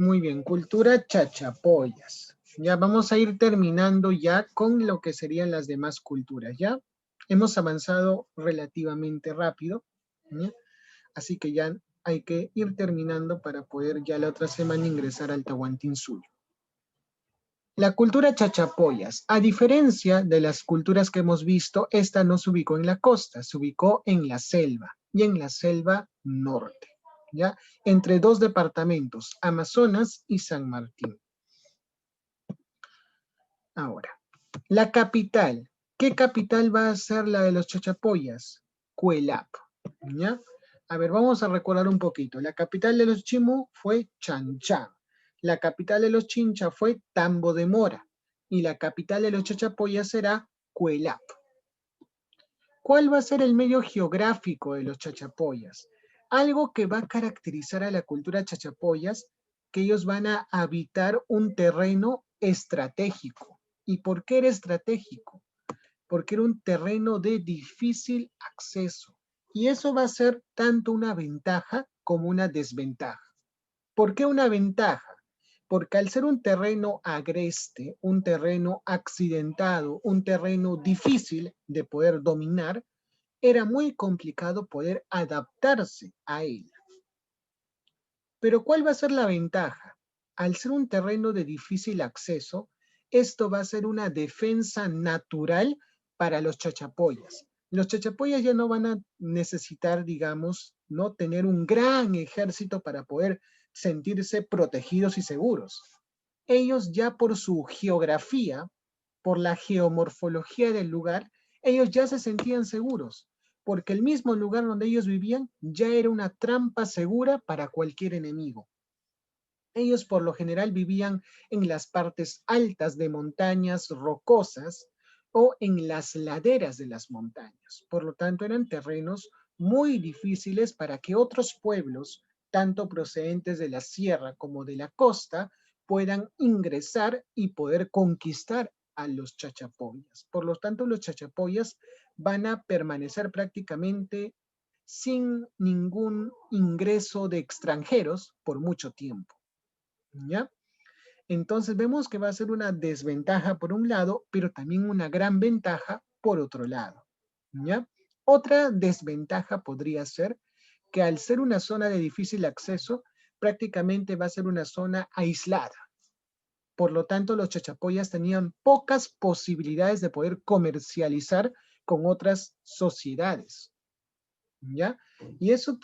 Muy bien, cultura chachapoyas. Ya vamos a ir terminando ya con lo que serían las demás culturas, ¿ya? Hemos avanzado relativamente rápido, ¿ya? Así que ya hay que ir terminando para poder ya la otra semana ingresar al Tahuantinsuyo. La cultura chachapoyas, a diferencia de las culturas que hemos visto, esta no se ubicó en la costa, se ubicó en la selva y en la selva norte, ¿ya? Entre dos departamentos, Amazonas y San Martín. Ahora, la capital. ¿Qué capital va a ser la de los chachapoyas? Cuelap, ¿ya? A ver, vamos a recordar un poquito. La capital de los Chimu fue Chanchán. La capital de los Chincha fue Tambo de Mora. Y la capital de los chachapoyas será Cuelap. ¿Cuál va a ser el medio geográfico de los chachapoyas? Algo que va a caracterizar a la cultura chachapoyas, que ellos van a habitar un terreno estratégico. ¿Y por qué era estratégico? Porque era un terreno de difícil acceso. Y eso va a ser tanto una ventaja como una desventaja. ¿Por qué una ventaja? Porque al ser un terreno agreste, un terreno accidentado, un terreno difícil de poder dominar, era muy complicado poder adaptarse a él. Pero ¿cuál va a ser la ventaja? Al ser un terreno de difícil acceso, esto va a ser una defensa natural para los chachapoyas. Los chachapoyas ya no van a necesitar, digamos, no tener un gran ejército para poder sentirse protegidos y seguros. Ellos ya por su geografía, por la geomorfología del lugar, ellos ya se sentían seguros, porque el mismo lugar donde ellos vivían ya era una trampa segura para cualquier enemigo. Ellos por lo general vivían en las partes altas de montañas rocosas o en las laderas de las montañas. Por lo tanto, eran terrenos muy difíciles para que otros pueblos, tanto procedentes de la sierra como de la costa, puedan ingresar y poder conquistar a los chachapoyas. Por lo tanto, los chachapoyas van a permanecer prácticamente sin ningún ingreso de extranjeros por mucho tiempo. ¿Ya? Entonces vemos que va a ser una desventaja por un lado, pero también una gran ventaja por otro lado. ¿Ya? Otra desventaja podría ser que al ser una zona de difícil acceso, prácticamente va a ser una zona aislada. Por lo tanto, los chachapoyas tenían pocas posibilidades de poder comercializar con otras sociedades. ¿Ya? Y eso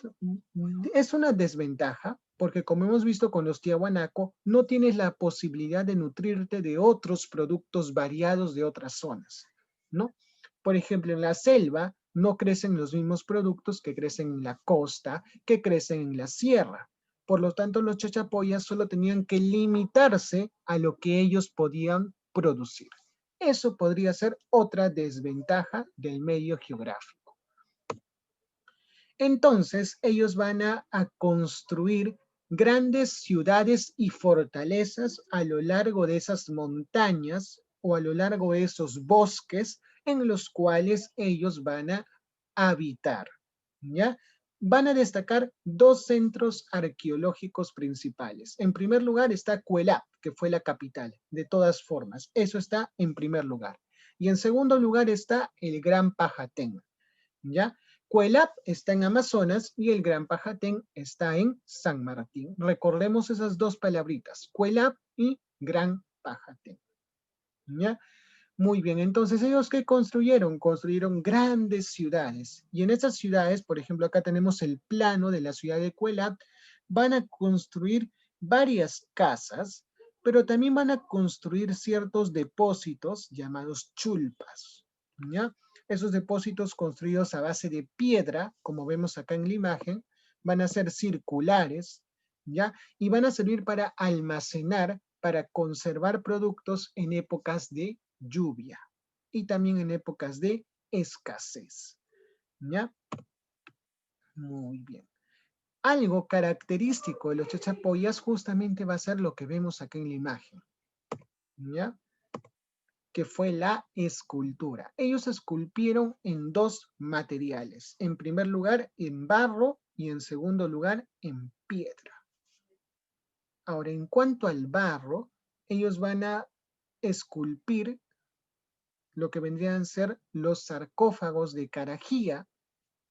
es una desventaja porque como hemos visto con los tiahuanaco, no tienes la posibilidad de nutrirte de otros productos variados de otras zonas, ¿no? Por ejemplo, en la selva no crecen los mismos productos que crecen en la costa, que crecen en la sierra. Por lo tanto, los chachapoyas solo tenían que limitarse a lo que ellos podían producir. Eso podría ser otra desventaja del medio geográfico. Entonces ellos van a construir grandes ciudades y fortalezas a lo largo de esas montañas o a lo largo de esos bosques en los cuales ellos van a habitar, ¿ya? Van a destacar dos centros arqueológicos principales. En primer lugar está Cuelap, que fue la capital, de todas formas. Eso está en primer lugar. Y en segundo lugar está el Gran Pajatén, ¿ya? Cuelap está en Amazonas y el Gran Pajatén está en San Martín. Recordemos esas dos palabritas, Cuelap y Gran Pajatén. ¿Ya? Muy bien, entonces ellos ¿qué construyeron? Construyeron grandes ciudades. Y en esas ciudades, por ejemplo, acá tenemos el plano de la ciudad de Cuelap, van a construir varias casas, pero también van a construir ciertos depósitos llamados chulpas, ¿ya? Esos depósitos construidos a base de piedra, como vemos acá en la imagen, van a ser circulares, ¿ya? Y van a servir para almacenar, para conservar productos en épocas de lluvia y también en épocas de escasez. ¿Ya? Muy bien. Algo característico de los chachapoyas justamente va a ser lo que vemos acá en la imagen. ¿Ya? Que fue la escultura. Ellos esculpieron en dos materiales. En primer lugar, en barro y en segundo lugar, en piedra. Ahora, en cuanto al barro, ellos van a esculpir lo que vendrían a ser los sarcófagos de Carajía,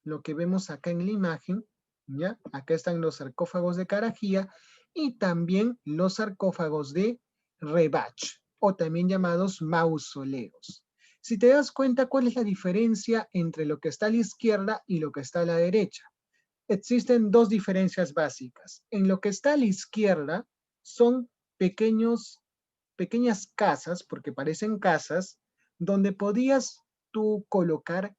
lo que vemos acá en la imagen, ¿ya? Acá están los sarcófagos de Carajía y también los sarcófagos de Rebach, o también llamados mausoleos. Si te das cuenta, ¿cuál es la diferencia entre lo que está a la izquierda y lo que está a la derecha? Existen dos diferencias básicas. En lo que está a la izquierda son pequeñas casas, porque parecen casas, donde podías tú colocar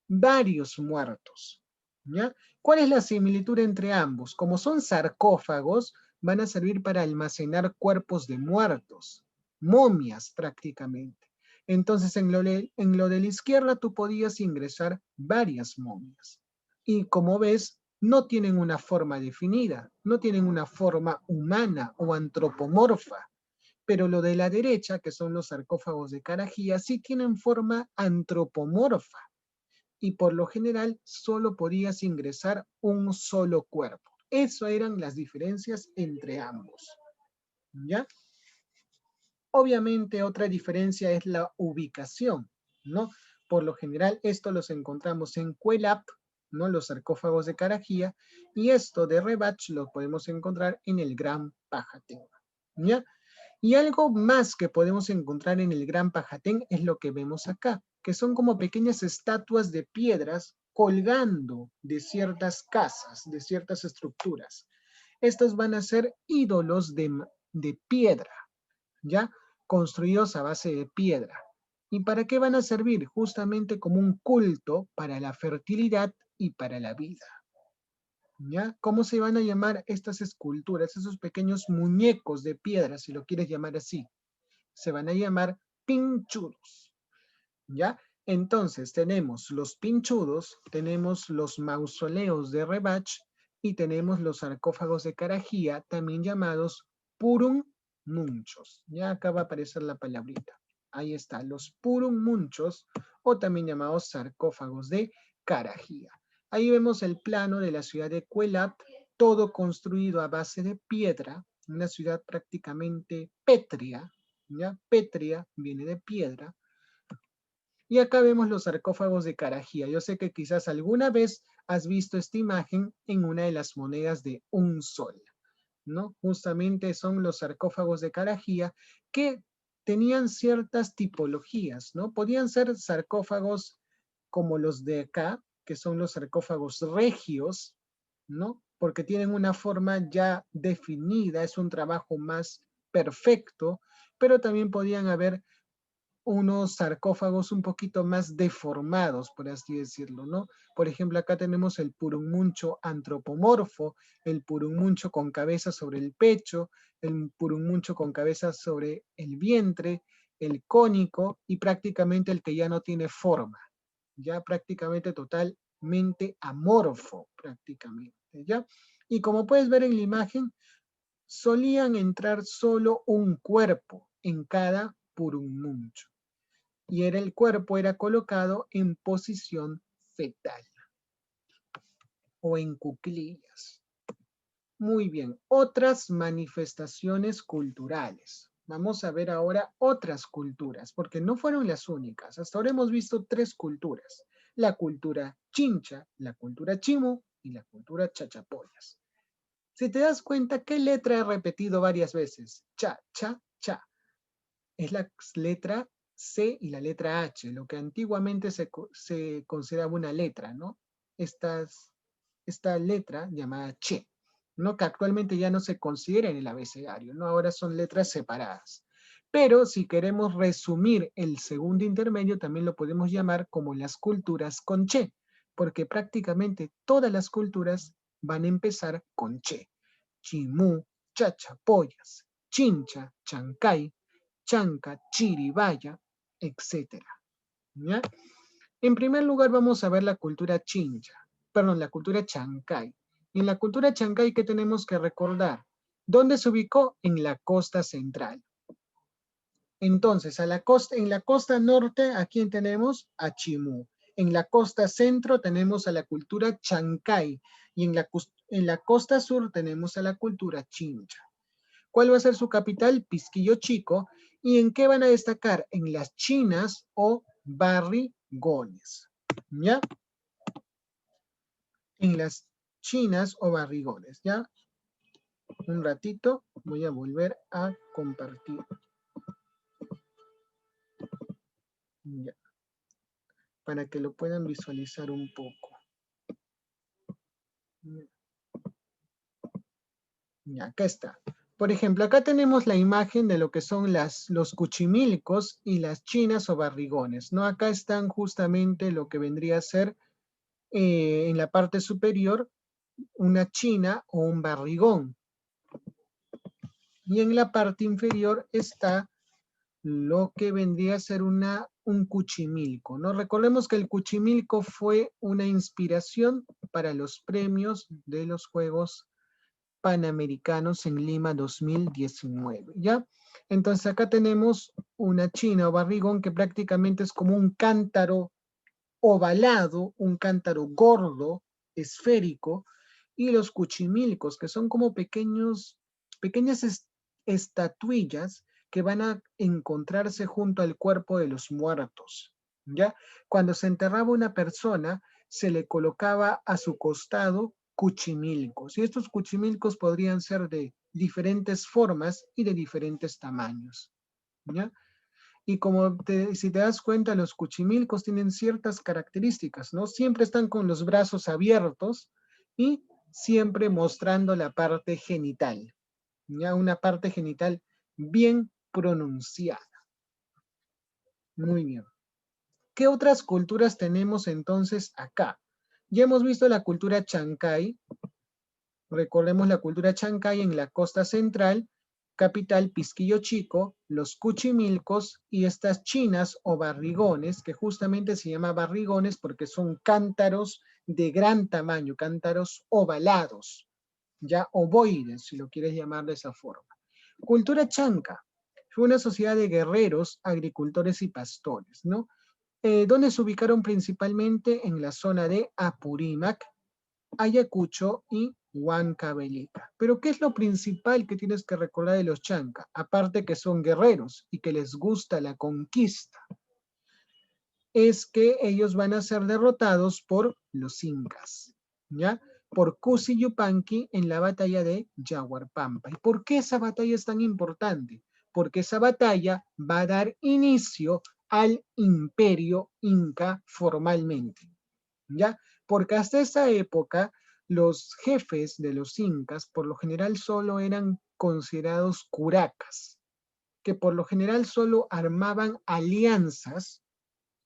varios muertos. ¿Ya? ¿Cuál es la similitud entre ambos? Como son sarcófagos, van a servir para almacenar cuerpos de muertos, momias prácticamente. Entonces, en lo de la izquierda tú podías ingresar varias momias. Y como ves, no tienen una forma definida, no tienen una forma humana o antropomorfa. Pero lo de la derecha, que son los sarcófagos de Carajía, sí tienen forma antropomorfa y por lo general solo podías ingresar un solo cuerpo. Eso eran las diferencias entre ambos. ¿Ya? Obviamente otra diferencia es la ubicación, ¿no? Por lo general esto los encontramos en Cuelap, ¿no? Los sarcófagos de Carajía, y esto de Rebach lo podemos encontrar en el Gran Pajatén, ¿ya? Y algo más que podemos encontrar en el Gran Pajatén es lo que vemos acá, que son como pequeñas estatuas de piedras colgando de ciertas casas, de ciertas estructuras. Estos van a ser ídolos de piedra, ¿ya? Construidos a base de piedra. ¿Y para qué van a servir? Justamente como un culto para la fertilidad y para la vida. ¿Ya? ¿Cómo se van a llamar estas esculturas, esos pequeños muñecos de piedra, si lo quieres llamar así? Se van a llamar pinchudos, ¿ya? Entonces tenemos los pinchudos, tenemos los mausoleos de Rebach y tenemos los sarcófagos de Carajía, también llamados purum munchos. Ya acá va a aparecer la palabrita. Ahí está, los purum munchos o también llamados sarcófagos de Carajía. Ahí vemos el plano de la ciudad de Cuelap, todo construido a base de piedra, una ciudad prácticamente pétrea, ¿ya? Pétrea viene de piedra. Y acá vemos los sarcófagos de Carajía. Yo sé que quizás alguna vez has visto esta imagen en una de las monedas de un sol, ¿no? Justamente son los sarcófagos de Carajía que tenían ciertas tipologías, ¿no? Podían ser sarcófagos como los de acá, que son los sarcófagos regios, ¿no? Porque tienen una forma ya definida, es un trabajo más perfecto, pero también podían haber unos sarcófagos un poquito más deformados, por así decirlo, ¿no? Por ejemplo, acá tenemos el purunmuncho antropomorfo, el purunmuncho con cabeza sobre el pecho, el purunmuncho con cabeza sobre el vientre, el cónico y prácticamente el que ya no tiene forma, ya prácticamente totalmente amorfo, prácticamente, ¿ya? Y como puedes ver en la imagen, solían entrar solo un cuerpo en cada purunmuncho y el cuerpo era colocado en posición fetal o en cuclillas. Muy bien, otras manifestaciones culturales. Vamos a ver ahora otras culturas, porque no fueron las únicas. Hasta ahora hemos visto tres culturas. La cultura chincha, la cultura chimu y la cultura chachapoyas. Si te das cuenta, ¿qué letra he repetido varias veces? Cha, cha, cha. Es la letra C y la letra H, lo que antiguamente se consideraba una letra, ¿no? Esta letra llamada Che, ¿no? Que actualmente ya no se considera en el abecedario, ¿no? Ahora son letras separadas. Pero si queremos resumir el segundo intermedio, también lo podemos llamar como las culturas con Che, porque prácticamente todas las culturas van a empezar con Che. Chimú, Chachapoyas, Chincha, Chancay, Chanca, Chiribaya, etc. ¿Ya? En primer lugar vamos a ver la cultura chincha, perdón, la cultura chancay. En la cultura chancay, ¿qué tenemos que recordar? ¿Dónde se ubicó? En la costa central. Entonces, en la costa norte, ¿a quién tenemos? A Chimú. En la costa centro tenemos a la cultura chancay y en la costa sur tenemos a la cultura chincha. ¿Cuál va a ser su capital? Pisquillo Chico. ¿Y en qué van a destacar? En las chinas o barrigones. ¿Ya? En las chinas o barrigones. ¿Ya? Un ratito voy a volver a compartir. Ya, para que lo puedan visualizar un poco. Ya, acá está. Por ejemplo, acá tenemos la imagen de lo que son los cuchimilcos y las chinas o barrigones, ¿no? Acá están justamente lo que vendría a ser en la parte superior una china o un barrigón. Y en la parte inferior está lo que vendría a ser un cuchimilco, ¿no? Recordemos que el cuchimilco fue una inspiración para los premios de los Juegos Panamericanos en Lima 2019, ¿ya? Entonces acá tenemos una china o barrigón que prácticamente es como un cántaro ovalado, un cántaro gordo, esférico, y los cuchimilcos, que son como pequeñas estatuillas que van a encontrarse junto al cuerpo de los muertos, ¿ya? Cuando se enterraba una persona, se le colocaba a su costado cuchimilcos, y estos cuchimilcos podrían ser de diferentes formas y de diferentes tamaños, ¿ya? Y si te das cuenta, los cuchimilcos tienen ciertas características, ¿no? Siempre están con los brazos abiertos y siempre mostrando la parte genital, ¿ya? Una parte genital bien pronunciada. Muy bien. ¿Qué otras culturas tenemos entonces acá? Ya hemos visto la cultura Chancay. Recordemos la cultura Chancay en la costa central, capital Pisquillo Chico, los cuchimilcos y estas chinas o barrigones, que justamente se llama barrigones porque son cántaros de gran tamaño, cántaros ovalados, ya ovoides, si lo quieres llamar de esa forma. Cultura chanca, fue una sociedad de guerreros, agricultores y pastores, ¿no? Donde se ubicaron principalmente en la zona de Apurímac, Ayacucho y Huancavelica. Pero ¿qué es lo principal que tienes que recordar de los chanca? Aparte que son guerreros y que les gusta la conquista, es que ellos van a ser derrotados por los incas, ¿ya? Por Cusi Yupanqui en la batalla de Yaguarpampa. ¿Y por qué esa batalla es tan importante? Porque esa batalla va a dar inicio al imperio inca formalmente, ¿ya? Porque hasta esa época los jefes de los incas por lo general solo eran considerados curacas, que por lo general solo armaban alianzas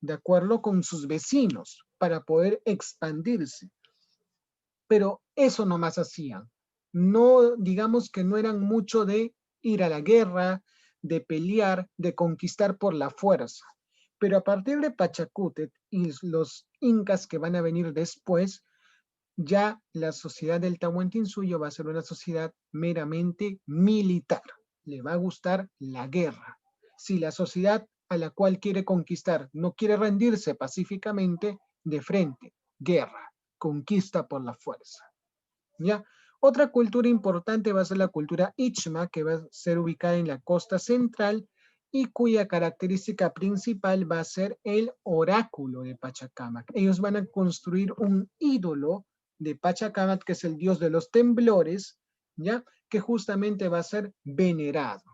de acuerdo con sus vecinos para poder expandirse. Pero eso nomás hacían. No, digamos que no eran mucho de ir a la guerra, de pelear, de conquistar por la fuerza. Pero a partir de Pachacútec y los incas que van a venir después, ya la sociedad del Tahuantinsuyo va a ser una sociedad meramente militar. Le va a gustar la guerra. Si la sociedad a la cual quiere conquistar no quiere rendirse pacíficamente, de frente, guerra, conquista por la fuerza. ¿Ya? Otra cultura importante va a ser la cultura Ichma, que va a ser ubicada en la costa central y cuya característica principal va a ser el oráculo de Pachacamac. Ellos van a construir un ídolo de Pachacamac, que es el dios de los temblores, ¿ya? Que justamente va a ser venerado,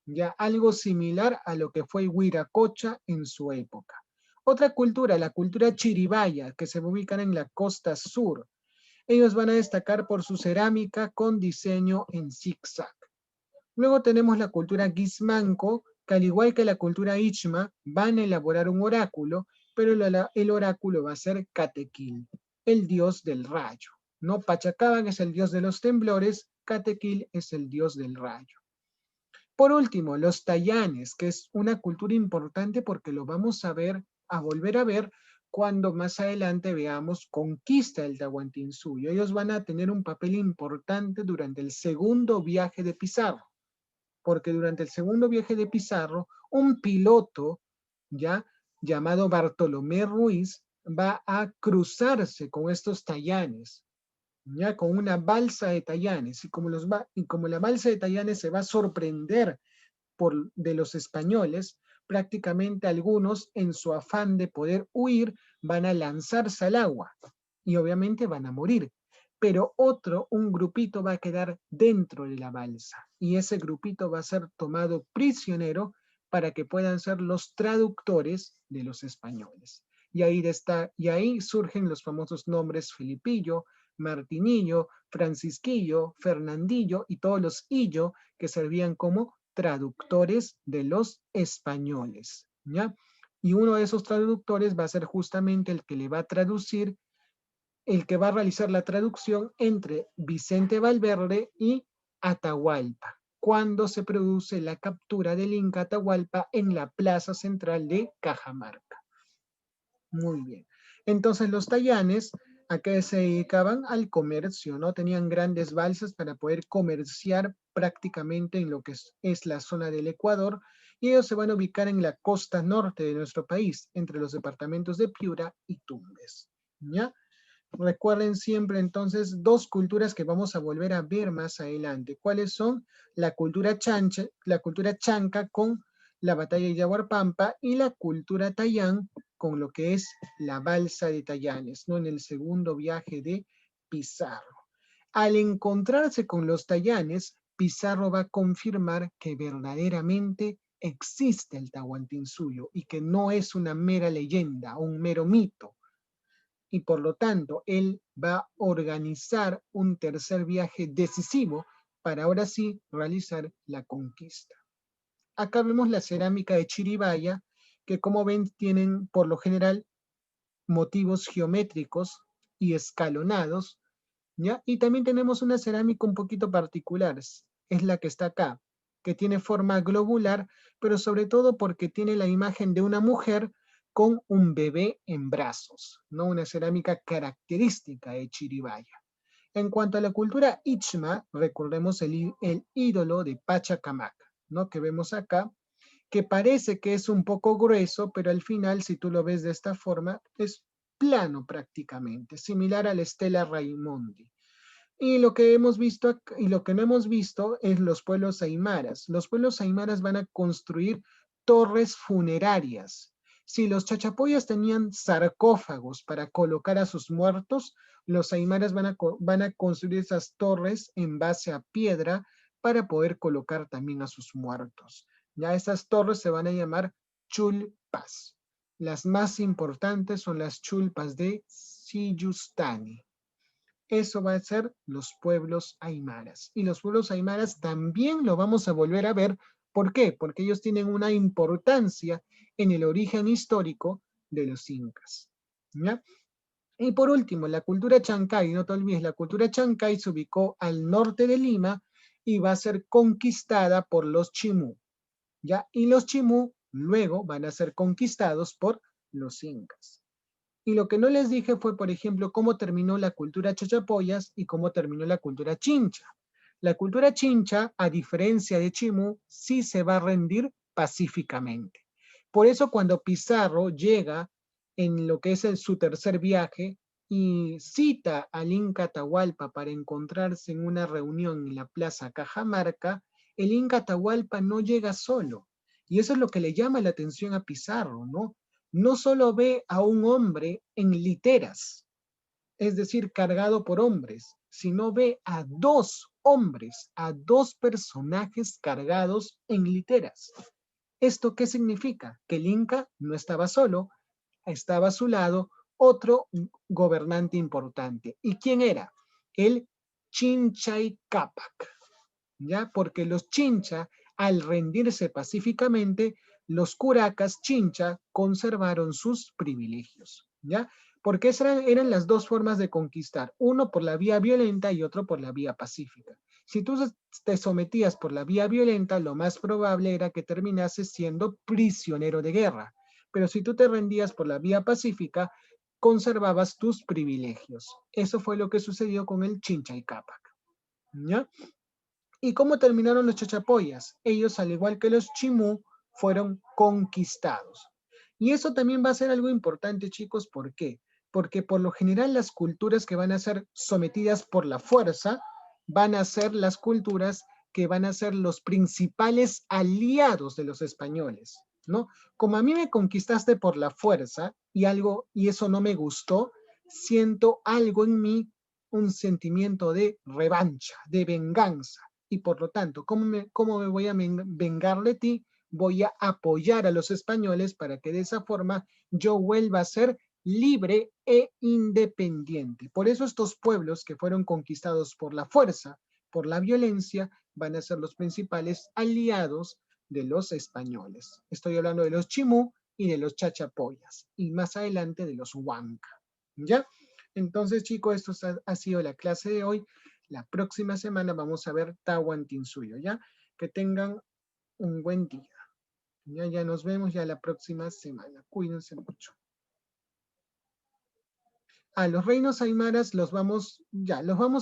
¿ya? Algo similar a lo que fue Huiracocha en su época. Otra cultura, la cultura Chiribaya, que se ubica en la costa sur. Ellos van a destacar por su cerámica con diseño en zigzag. Luego tenemos la cultura Guismanco, que al igual que la cultura Ichma, van a elaborar un oráculo, pero el oráculo va a ser Catequil, el dios del rayo, ¿no? Pachacaban es el dios de los temblores, Catequil es el dios del rayo. Por último, los tayanes, que es una cultura importante porque lo vamos a ver, a volver a ver cuando más adelante veamos Conquista del Tahuantinsuyo. Ellos van a tener un papel importante durante el segundo viaje de Pizarro, porque durante el segundo viaje de Pizarro, un piloto ya llamado Bartolomé Ruiz va a cruzarse con estos tayanes ya con una balsa de Tayanes, y como la balsa de Tayanes se va a sorprender de los españoles, prácticamente algunos en su afán de poder huir van a lanzarse al agua y obviamente van a morir. Pero un grupito va a quedar dentro de la balsa y ese grupito va a ser tomado prisionero para que puedan ser los traductores de los españoles. Y ahí surgen los famosos nombres Felipillo, Martinillo, Francisquillo, Fernandillo y todos los illo que servían como traductores de los españoles, ¿ya? Y uno de esos traductores va a ser justamente el que le va a traducir, el que va a realizar la traducción entre Vicente Valverde y Atahualpa, cuando se produce la captura del Inca Atahualpa en la plaza central de Cajamarca. Muy bien. Entonces los tayanes, ¿a qué se dedicaban? Al comercio, ¿no? Tenían grandes balsas para poder comerciar prácticamente en lo que es la zona del Ecuador, y ellos se van a ubicar en la costa norte de nuestro país, entre los departamentos de Piura y Tumbes, ¿ya? Recuerden siempre entonces dos culturas que vamos a volver a ver más adelante. ¿Cuáles son? La cultura chanca con la batalla de Yaguarpampa y la cultura tayán con lo que es la balsa de Tayanes, ¿no? En el segundo viaje de Pizarro. Al encontrarse con los tayanes, Pizarro va a confirmar que verdaderamente existe el Tahuantinsuyo y que no es una mera leyenda o un mero mito, y por lo tanto él va a organizar un tercer viaje decisivo para ahora sí realizar la conquista. Acá vemos la cerámica de Chiribaya, que como ven tienen por lo general motivos geométricos y escalonados, ¿ya? Y también tenemos una cerámica un poquito particular, es la que está acá, que tiene forma globular, pero sobre todo porque tiene la imagen de una mujer con un bebé en brazos, ¿no? Una cerámica característica de Chiribaya. En cuanto a la cultura Ichma, recordemos el ídolo de Pachacamac, ¿no? Que vemos acá, que parece que es un poco grueso, pero al final, si tú lo ves de esta forma, es plano prácticamente, similar a la Estela Raimondi. Y lo que hemos visto y lo que no hemos visto es los pueblos aymaras. Los pueblos aymaras van a construir torres funerarias. Si los chachapoyas tenían sarcófagos para colocar a sus muertos, los aymaras van a construir esas torres en base a piedra para poder colocar también a sus muertos. Ya esas torres se van a llamar chulpas. Las más importantes son las chulpas de Siyustani. Eso va a ser los pueblos aymaras. Y los pueblos aymaras también lo vamos a volver a ver. ¿Por qué? Porque ellos tienen una importancia en el origen histórico de los incas, ¿ya? Y por último, la cultura chancay, no te olvides, la cultura chancay se ubicó al norte de Lima y va a ser conquistada por los chimú, ¿ya? Y los chimú luego van a ser conquistados por los incas. Y lo que no les dije fue, por ejemplo, cómo terminó la cultura chachapoyas y cómo terminó la cultura chincha. La cultura chincha, a diferencia de Chimú, sí se va a rendir pacíficamente. Por eso cuando Pizarro llega en lo que es su tercer viaje y cita al Inca Atahualpa para encontrarse en una reunión en la Plaza Cajamarca, el Inca Atahualpa no llega solo. Y eso es lo que le llama la atención a Pizarro, ¿no? No solo ve a un hombre en literas, es decir, cargado por hombres, sino ve a dos hombres, a dos personajes cargados en literas. ¿Esto qué significa? Que el Inca no estaba solo, estaba a su lado otro gobernante importante. ¿Y quién era? El Chinchay Capac, ¿ya? Porque los Chincha, al rendirse pacíficamente, los curacas Chincha conservaron sus privilegios, ¿ya? Porque esas eran las dos formas de conquistar, uno por la vía violenta y otro por la vía pacífica. Si tú te sometías por la vía violenta, lo más probable era que terminases siendo prisionero de guerra, pero si tú te rendías por la vía pacífica, conservabas tus privilegios. Eso fue lo que sucedió con el Chincha y Cápac, ¿ya? ¿Y cómo terminaron los chachapoyas? Ellos, al igual que los chimú, fueron conquistados. Y eso también va a ser algo importante, chicos. ¿Por qué? porque por lo general las culturas que van a ser sometidas por la fuerza van a ser las culturas que van a ser los principales aliados de los españoles, ¿no? Como a mí me conquistaste por la fuerza y eso no me gustó, siento algo en mí, un sentimiento de revancha, de venganza. Y por lo tanto, cómo me voy a vengar de ti? Voy a apoyar a los españoles para que de esa forma yo vuelva a ser libre e independiente. Por eso estos pueblos que fueron conquistados por la fuerza, por la violencia, van a ser los principales aliados de los españoles. Estoy hablando de los chimú y de los chachapoyas, y más adelante de los huanca. ¿Ya? Entonces, chicos, esto ha sido la clase de hoy. La próxima semana vamos a ver Tahuantinsuyo, ¿ya? Que tengan un buen día. Ya nos vemos ya la próxima semana. Cuídense mucho. A los reinos aymaras los vamos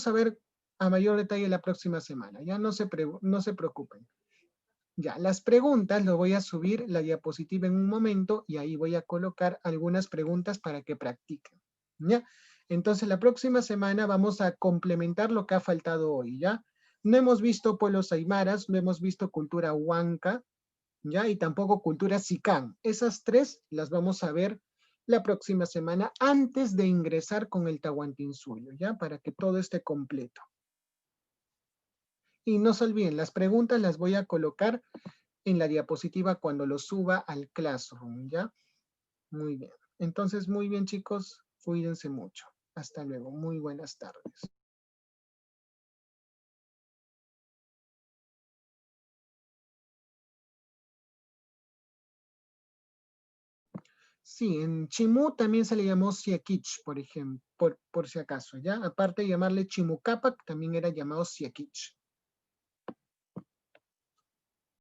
a ver a mayor detalle la próxima semana. Ya no se preocupen. Ya, las preguntas lo voy a subir la diapositiva en un momento y ahí voy a colocar algunas preguntas para que practiquen. ¿Ya? Entonces la próxima semana vamos a complementar lo que ha faltado hoy, ¿ya? No hemos visto pueblos aymaras, no hemos visto cultura huanca, ¿ya? Y tampoco cultura sicán. Esas tres las vamos a ver la próxima semana antes de ingresar con el Tahuantinsuyo, ¿ya? Para que todo esté completo. Y no se olviden, las preguntas las voy a colocar en la diapositiva cuando lo suba al Classroom, ¿ya? Muy bien. Entonces, muy bien, chicos. Cuídense mucho. Hasta luego. Muy buenas tardes. Sí, en Chimú también se le llamó Siakich, por ejemplo, por si acaso, ¿ya? Aparte de llamarle Chimucapac, también era llamado Siakich.